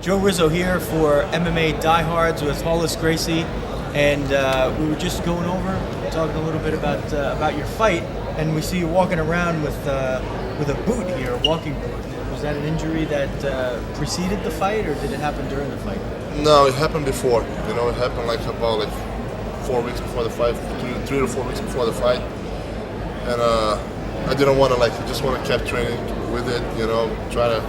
Joe Rizzo here for MMA Diehards with Rolles Gracie, and we were just going over, talking a little bit about your fight, and we see you walking around with a boot here, a walking boot. Was that an injury that preceded the fight, or did it happen during the fight? No, it happened before. You know, it happened about 4 weeks before the fight, 3 to 4 weeks before the fight, and I didn't want to just want to keep training with it. You know, try to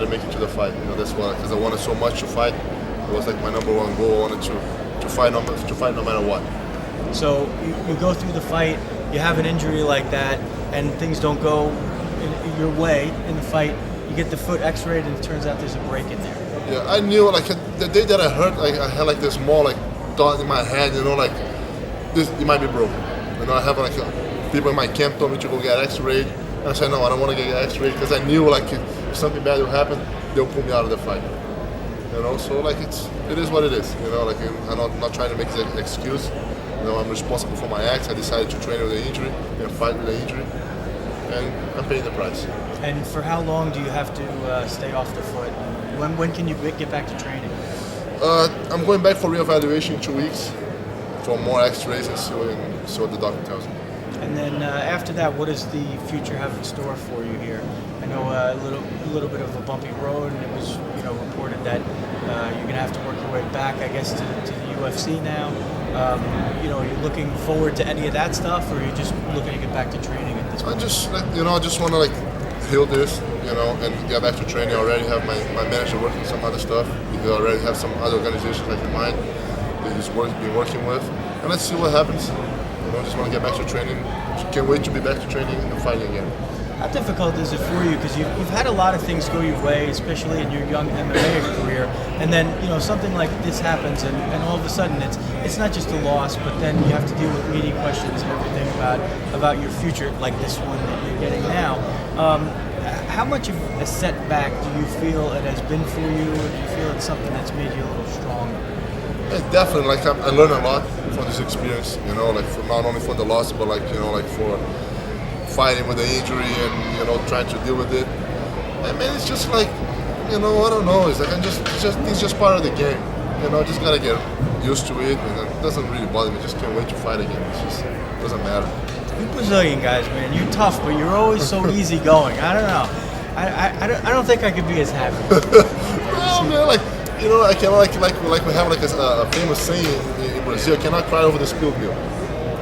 make it to the fight. You know, that's why, because I wanted so much to fight. It was like my number one goal. I wanted to fight no matter what. So you go through the fight, you have an injury like that, and things don't go in your way in the fight. You get the foot X-rayed, and it turns out there's a break in there. Yeah, I knew the day that I hurt, I had this small thought in my head. You know, this it might be broken. You know, I have people in my camp told me to go get X-rayed. And I said no, I don't want to get X-rayed because I knew if something bad will happen, they'll pull me out of the fight. You know, so it is what it is. You know, I'm not trying to make an excuse. You know, I'm responsible for my acts. I decided to train with an injury and fight with an injury, and I'm paying the price. And for how long do you have to stay off the foot? When can you get back to training? I'm going back for reevaluation in 2 weeks for more X-rays and see what the doctor tells me. And then after that, what does the future have in store for you here? I know a little bit of a bumpy road, and it was reported that you're going to have to work your way back, I guess, to the UFC now. Are you looking forward to any of that stuff, or are you just looking to get back to training at this point? I just want to heal this, and get back to training. I already have my manager working some other stuff. We already have some other organizations like mine that he's been working with, and let's see what happens. I just want to get back to training. Can't wait to be back to training and fighting again. How difficult is it for you? Because you've had a lot of things go your way, especially in your young MMA career, and then something like this happens, and all of a sudden it's not just a loss, but then you have to deal with media questions and everything about your future, like this one that you're getting now. How much of a setback do you feel it has been for you, or do you feel it's something that's made you a little stronger? Definitely, I learned a lot from this experience. For not only for the loss, but for fighting with the injury and trying to deal with it. I mean, it's just I don't know. It's it's just part of the game. Just gotta get used to it, and it doesn't really bother me. Just can't wait to fight again. It doesn't matter. You Brazilian guys, man, you're tough, but you're always so easygoing. I don't know. I don't think I could be as happy. Oh man, I cannot we have a famous saying in Brazil. I cannot cry over the spilled milk.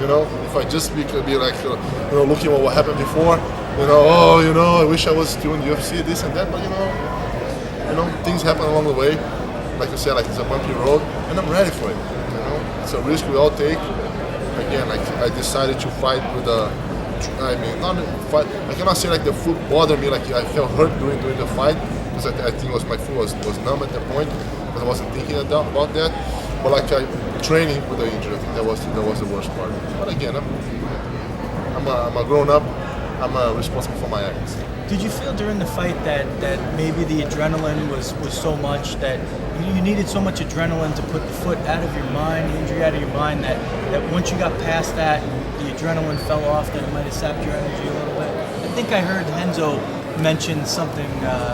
If I just be looking at what happened before, I wish I was doing UFC, this and that, but things happen along the way. Like I said, it's a bumpy road, and I'm ready for it. It's a risk we all take. Again, I decided to fight with I cannot say the foot bothered me. I felt hurt during the fight because I think my foot was numb at that point because I wasn't thinking about that. But training with the injury, I think that was the worst part. But again, I'm a grown up. I'm responsible for my actions. Did you feel during the fight that maybe the adrenaline was so much that you needed so much adrenaline to put the foot out of your mind, the injury out of your mind, that once you got past that and the adrenaline fell off, that it might have sapped your energy a little bit? I think I heard Renzo mention something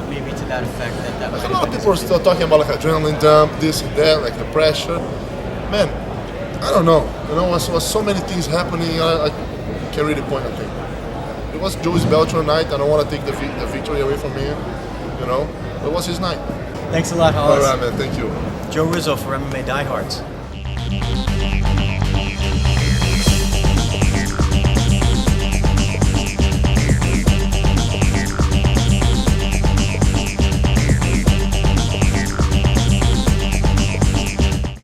maybe to that effect. That a lot of people are still talking about adrenaline dump, this and that, the pressure. Man, I don't know. Was so many things happening. I can't really point a thing. It was Joe's Beltran night. I don't want to take the victory away from him. It was his night. Thanks a lot, Rolles. All right, man. Thank you. Joe Rizzo for MMA Diehards.